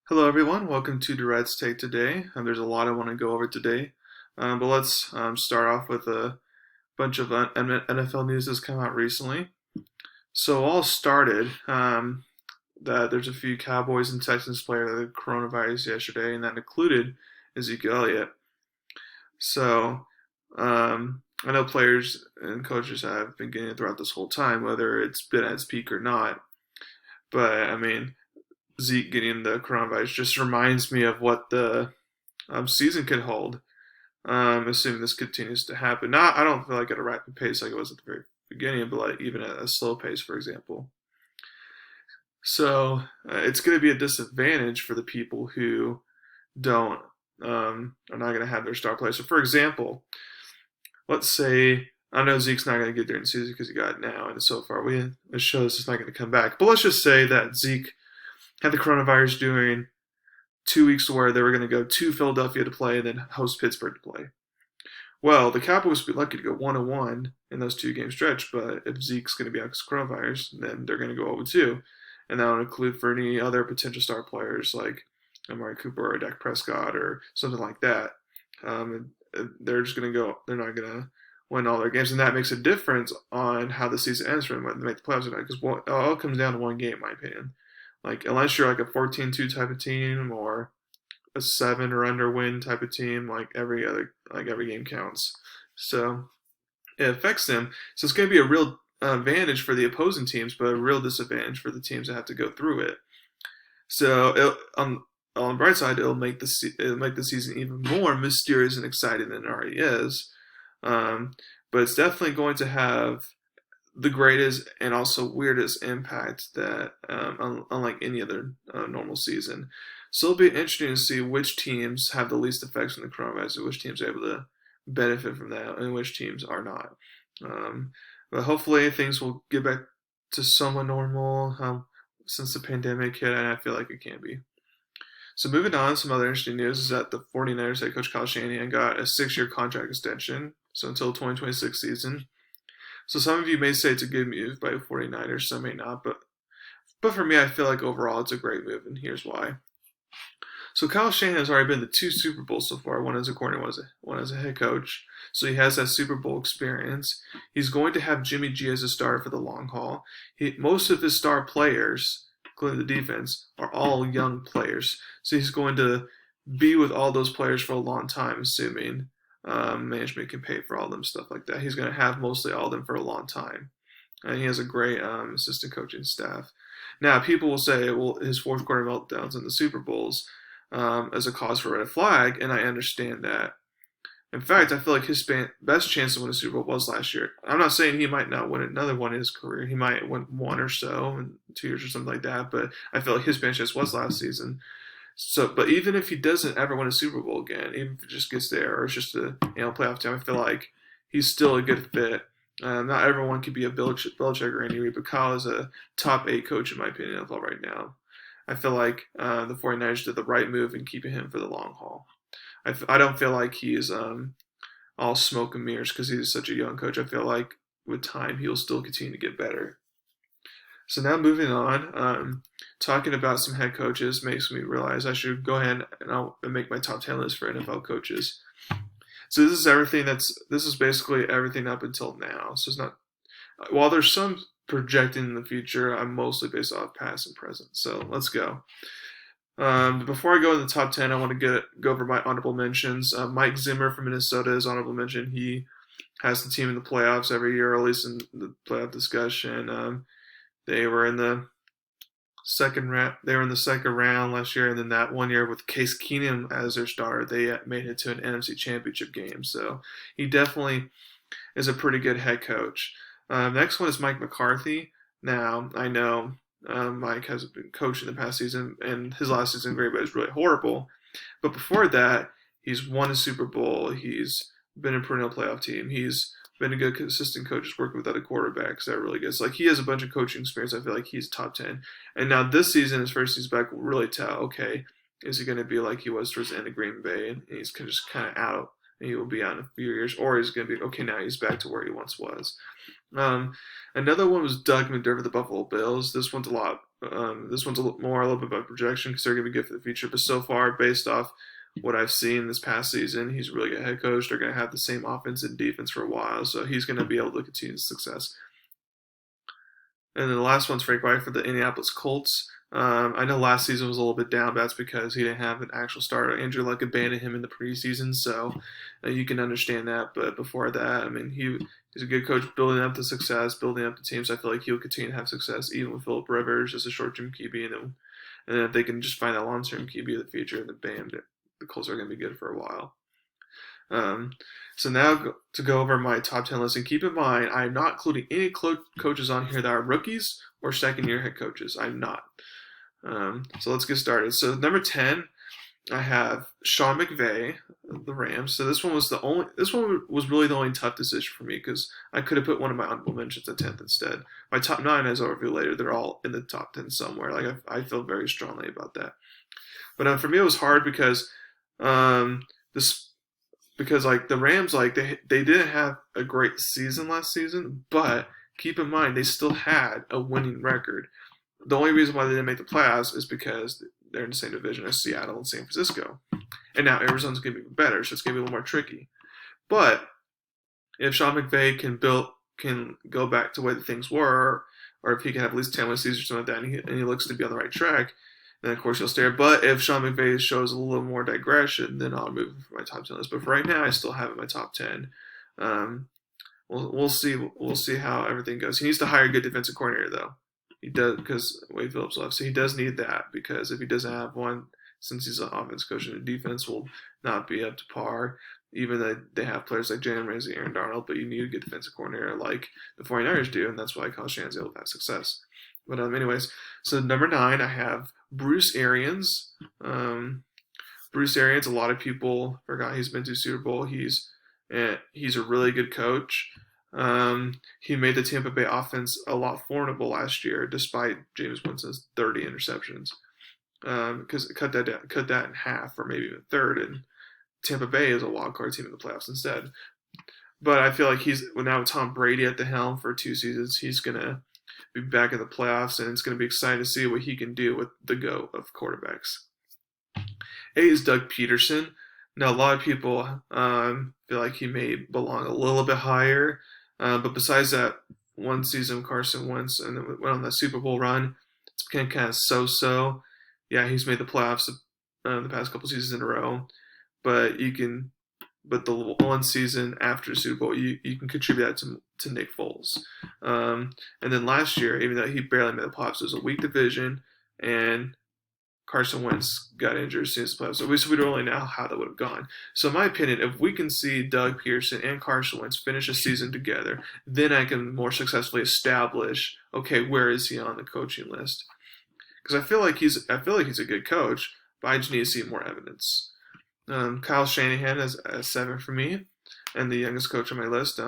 Hello, everyone. Welcome to Durrett's Take today. There's a lot I want to go over today, but let's start off with a bunch of NFL news that's come out recently. So all started that there's a few Cowboys and Texans players that had coronavirus yesterday, and that included Ezekiel Elliot. So I know players and coaches have been getting it throughout this whole time, whether it's been at its peak or not. But I mean, Zeke getting the coronavirus just reminds me of what the season could hold, assuming this continues to happen. Not, I don't feel like at a rapid pace like it was at the very beginning, but like even at a slow pace, for example. So it's going to be a disadvantage for the people who don't are not going to have their star players. So, for example, let's say I know Zeke's not going to get during the season because he got it now, and so far it shows it's not going to come back. But let's just say that Zeke had the coronavirus during 2 weeks where they were going to go to Philadelphia to play and then host Pittsburgh to play. Well, the Cowboys would be lucky to go 1-1 in those 2 game stretch, but if Zeke's going to be out because of coronavirus, then they're going to go 0-2. And that would include for any other potential star players like Amari Cooper or Dak Prescott or something like that. They're just going to go, they're not going to win all their games. And that makes a difference on how the season ends for them, whether they make the playoffs or not, because it all comes down to one game, in my opinion. Like, unless you're like a 14-2 type of team or a 7 or under win type of team, like every game counts. So it affects them. So it's going to be a real advantage for the opposing teams, but a real disadvantage for the teams that have to go through it. So on the bright side, it'll make the season even more mysterious and exciting than it already is. But it's definitely going to have the greatest and also weirdest impact that unlike any other normal season. So it'll be interesting to see which teams have the least effects from the coronavirus, and which teams are able to benefit from that, and which teams are not. But hopefully things will get back to somewhat normal since the pandemic hit, and I feel like it can be. So moving on, some other interesting news is that the 49ers head coach Kyle Shanahan got a 6-year contract extension, so until 2026 season. So some of you may say it's a good move by the 49ers, some may not, but for me, I feel like overall it's a great move, and here's why. So Kyle Shanahan has already been to 2 Super Bowls so far, one as a coordinator, one as a head coach. So he has that Super Bowl experience. He's going to have Jimmy G as a starter for the long haul. Most of his star players, including the defense, are all young players. So he's going to be with all those players for a long time, assuming management can pay for all them, stuff like that. He's going to have mostly all of them for a long time. And he has a great assistant coaching staff. Now, people will say, well, his fourth quarter meltdowns in the Super Bowls as a cause for a red flag, and I understand that. In fact, I feel like his best chance to win a Super Bowl was last year. I'm not saying he might not win another one in his career. He might win one or so in 2 years or something like that, but I feel like his best chance was last season. So, but even if he doesn't ever win a Super Bowl again, even if it just gets there or it's just a playoff team, I feel like he's still a good fit. Not everyone could be a Belichick or Andy Reid, but Kyle is a top 8 coach in my opinion of all right now. I feel like the 49ers did the right move in keeping him for the long haul. I don't feel like he's all smoke and mirrors because he's such a young coach. I feel like with time he'll still continue to get better. So now moving on, talking about some head coaches makes me realize I should go ahead and make my top 10 list for NFL coaches. So this is basically everything up until now. So it's not, while there's some projecting in the future, I'm mostly based off past and present. So let's go. Before I go in the top 10, I want to go over my honorable mentions. Mike Zimmer from Minnesota is honorable mention. He has the team in the playoffs every year, or at least in the playoff discussion. They were in the second round. They were in the second round last year, and then that one year with Case Keenum as their starter, they made it to an NFC Championship game. So he definitely is a pretty good head coach. Next one is Mike McCarthy. Now I know Mike has been coaching the past season, and his last season in Green Bay was really horrible. But before that, he's won a Super Bowl. He's been a perennial playoff team. He's been a good, consistent coach, just working with other quarterbacks that really good. So, like, he has a bunch of coaching experience. I feel like he's top 10. And now this season, his first season back, will really tell, okay, is he going to be like he was towards the end of Green Bay, and he's just kind of out, and he will be out in a few years, or he's going to be, okay, now he's back to where he once was. Another one was Doug McDermott, the Buffalo Bills. This one's a lot This one's a little bit about projection because they're going to be good for the future. But so far, based off what I've seen this past season, he's a really good head coach. They're going to have the same offense and defense for a while, so he's going to be able to continue success. And then the last one's Frank Reich for the Indianapolis Colts. I know last season was a little bit down, but that's because he didn't have an actual starter. Andrew Luck abandoned him in the preseason, so you can understand that. But before that, I mean, he's a good coach, building up the success, building up the teams. I feel like he'll continue to have success, even with Philip Rivers as a short-term QB, and then if they can just find a long-term QB of the future, then bam, the Colts are going to be good for a while. So now to go over my top 10 list, and keep in mind, I'm not including any coaches on here that are rookies or second-year head coaches. I'm not. So let's get started. So number 10, I have Sean McVay, the Rams. So this one was really the only tough decision for me because I could have put one of my honorable mentions at 10th instead. My top 9, as I'll review later, they're all in the top 10 somewhere. Like I feel very strongly about that. But for me, it was hard because like the Rams, like they didn't have a great season last season, but keep in mind they still had a winning record. The only reason why they didn't make the playoffs is because they're in the same division as Seattle and San Francisco. And now Arizona's going to be better, so it's going to be a little more tricky. But if Sean McVay can go back to the way that things were, or if he can have at least 10 win seasons or something like that, and he looks to be on the right track, then of course he'll stay. But if Sean McVay shows a little more digression, then I'll move him from my top 10 list. But for right now, I still have it in my top 10. We'll see. We'll see how everything goes. He needs to hire a good defensive coordinator, though. He does, because Wade Phillips left, so he does need that, because if he doesn't have one, since he's an offense coach, and the defense will not be up to par, even though they have players like Jalen Ramsey, Aaron Donald, but you need a good defensive coordinator like the 49ers do, and that's why Kyle Shanahan's able to have success. But anyways, so number 9, I have Bruce Arians. Bruce Arians, a lot of people forgot he's been to Super Bowl. He's a really good coach. He made the Tampa Bay offense a lot formidable last year, despite Jameis Winston's 30 interceptions. Because cut that in half, or maybe even a third, and Tampa Bay is a wild card team in the playoffs instead. But I feel like now with Tom Brady at the helm for 2 seasons, he's gonna be back in the playoffs, and it's gonna be exciting to see what he can do with the GOAT of quarterbacks. 8 is Doug Peterson. Now, a lot of people feel like he may belong a little bit higher. But besides that one season, Carson Wentz, and then went on that Super Bowl run, it's been kind of so-so. Yeah, he's made the playoffs the past couple seasons in a row. But the one season after the Super Bowl, you can contribute that to Nick Foles. And then last year, even though he barely made the playoffs, it was a weak division, and Carson Wentz got injured as soon as the playoffs. So we don't really know how that would have gone. So in my opinion, if we can see Doug Peterson and Carson Wentz finish a season together, then I can more successfully establish, okay, where is he on the coaching list? Because I feel like he's a good coach, but I just need to see more evidence. Kyle Shanahan is 7 for me, and the youngest coach on my list.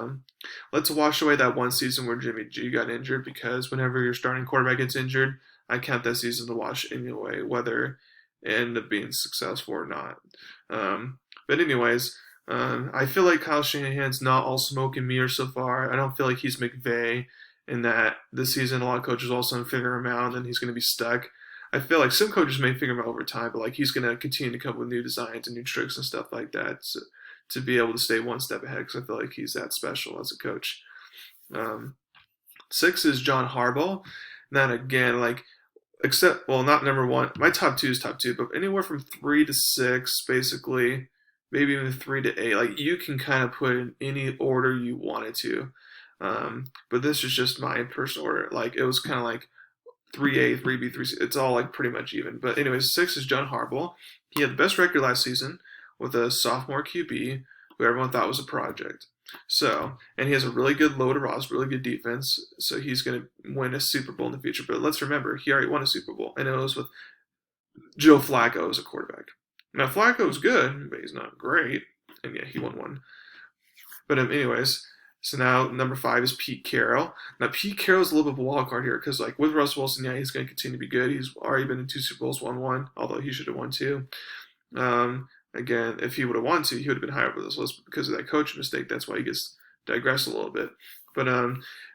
Let's wash away that one season where Jimmy G got injured, because whenever your starting quarterback gets injured, I count that season to wash anyway, whether it ended up being successful or not. But anyways, I feel like Kyle Shanahan's not all smoke and mirrors so far. I don't feel like he's McVay, in that this season a lot of coaches also figure him out and he's going to be stuck. I feel like some coaches may figure him out over time, but like he's going to continue to come up with new designs and new tricks and stuff like that to be able to stay one step ahead, because I feel like he's that special as a coach. 6 is John Harbaugh. Then again, not number 1. My top 2 is top 2, but anywhere from 3 to 6, basically, maybe even 3 to 8. Like, you can kind of put in any order you wanted to. But this is just my personal order. Like, it was kind of like 3A, 3B, 3C. It's all like pretty much even. But anyways, 6 is John Harbaugh. He had the best record last season with a sophomore QB who everyone thought was a project. So, and he has a really good loaded roster, really good defense. So he's going to win a Super Bowl in the future. But let's remember, he already won a Super Bowl, and it was with Joe Flacco as a quarterback. Now, Flacco's good, but he's not great. And yeah, he won one. But anyways, so now number 5 is Pete Carroll. Now, Pete Carroll's a little bit of a wild card here, because like with Russell Wilson, yeah, he's going to continue to be good. He's already been in 2 Super Bowls, won one, although he should have won 2. Again, if he would have won 2, he would have been higher up on this list because of that coaching mistake. That's why he gets digressed a little bit. But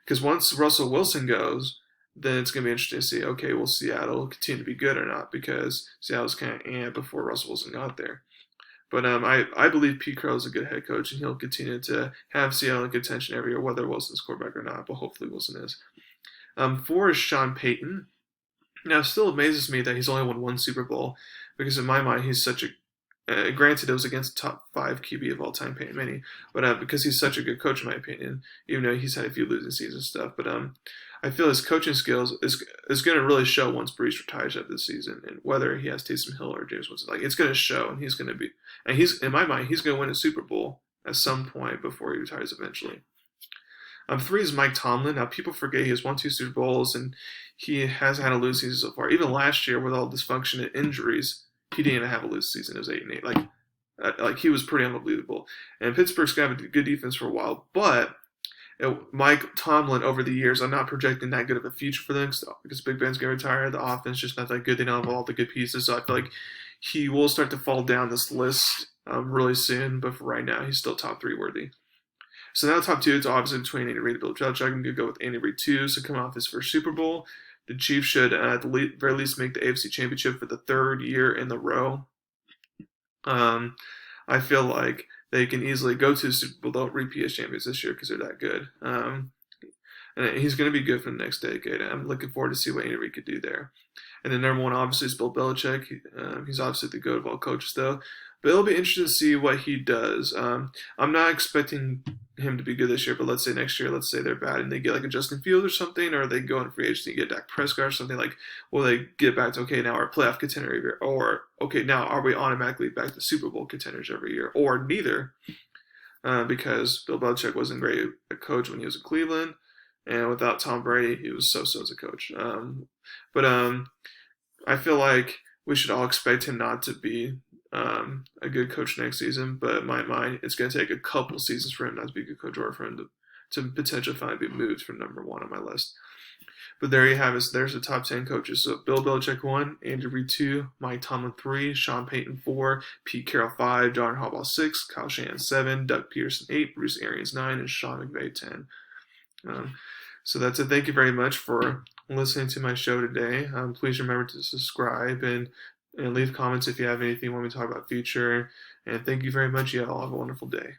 because once Russell Wilson goes, then it's going to be interesting to see, okay, will Seattle continue to be good or not? Because Seattle's kind of before Russell Wilson got there. But I believe Pete Carroll is a good head coach, and he'll continue to have Seattle in contention every year, whether Wilson's quarterback or not. But hopefully Wilson is. 4 is Sean Payton. Now, it still amazes me that he's only won 1 Super Bowl, because in my mind, he's such a granted, it was against the top 5 QB of all time, Peyton Manning, but because he's such a good coach, in my opinion, even though he's had a few losing seasons and stuff. But I feel his coaching skills is going to really show once Brees retires after this season, and whether he has Taysom Hill or James Winston, like it's going to show, and he's going to be, and he's in my mind, he's going to win a Super Bowl at some point before he retires eventually. 3 is Mike Tomlin. Now, people forget he has won 2 Super Bowls, and he hasn't had a losing season so far. Even last year, with all dysfunction and injuries, he didn't have a losing season. It was 8-8. Like he was pretty unbelievable. And Pittsburgh's got a good defense for a while, but Mike Tomlin, over the years, I'm not projecting that good of a future for them because Big Ben's going to retire. The offense just not that good. They don't have all the good pieces, so I feel like he will start to fall down this list really soon. But for right now, he's still top 3 worthy. So now top 2, it's obviously between Andy Reid and Bill Belichick. I'm going to go with Andy Reid too. So coming off his first Super Bowl, the Chiefs should at the very least make the AFC Championship for the 3rd year in a row. I feel like they can easily go to the Super Bowl. They'll repeat as champions this year because they're that good. And he's going to be good for the next decade. I'm looking forward to see what Andy Reid could do there. And then number 1, obviously, is Bill Belichick. He's obviously the GOAT of all coaches, though. But it'll be interesting to see what he does. I'm not expecting him to be good this year, but let's say next year, let's say they're bad and they get like a Justin Fields or something, or they go in free agency and get Dak Prescott or something, like, will they get back to, okay, now we're a playoff contender every year, or, okay, now are we automatically back to Super Bowl contenders every year, or neither, because Bill Belichick wasn't great a coach when he was in Cleveland, and without Tom Brady, he was so-so as a coach. But I feel like we should all expect him not to be a good coach next season, but in my mind, it's going to take a couple seasons for him not to be a good coach, or for him to potentially finally be moved from number 1 on my list. But there you have it. There's the top 10 coaches. So Bill Belichick 1, Andy Reid 2, Mike Tomlin 3, Sean Payton 4, Pete Carroll 5, John Harbaugh 6, Kyle Shanahan 7, Doug Peterson 8, Bruce Arians 9, and Sean McVay 10. So that's it. Thank you very much for listening to my show today. Please remember to subscribe and leave comments if you have anything you want me to talk about future. And thank you very much. You all have a wonderful day.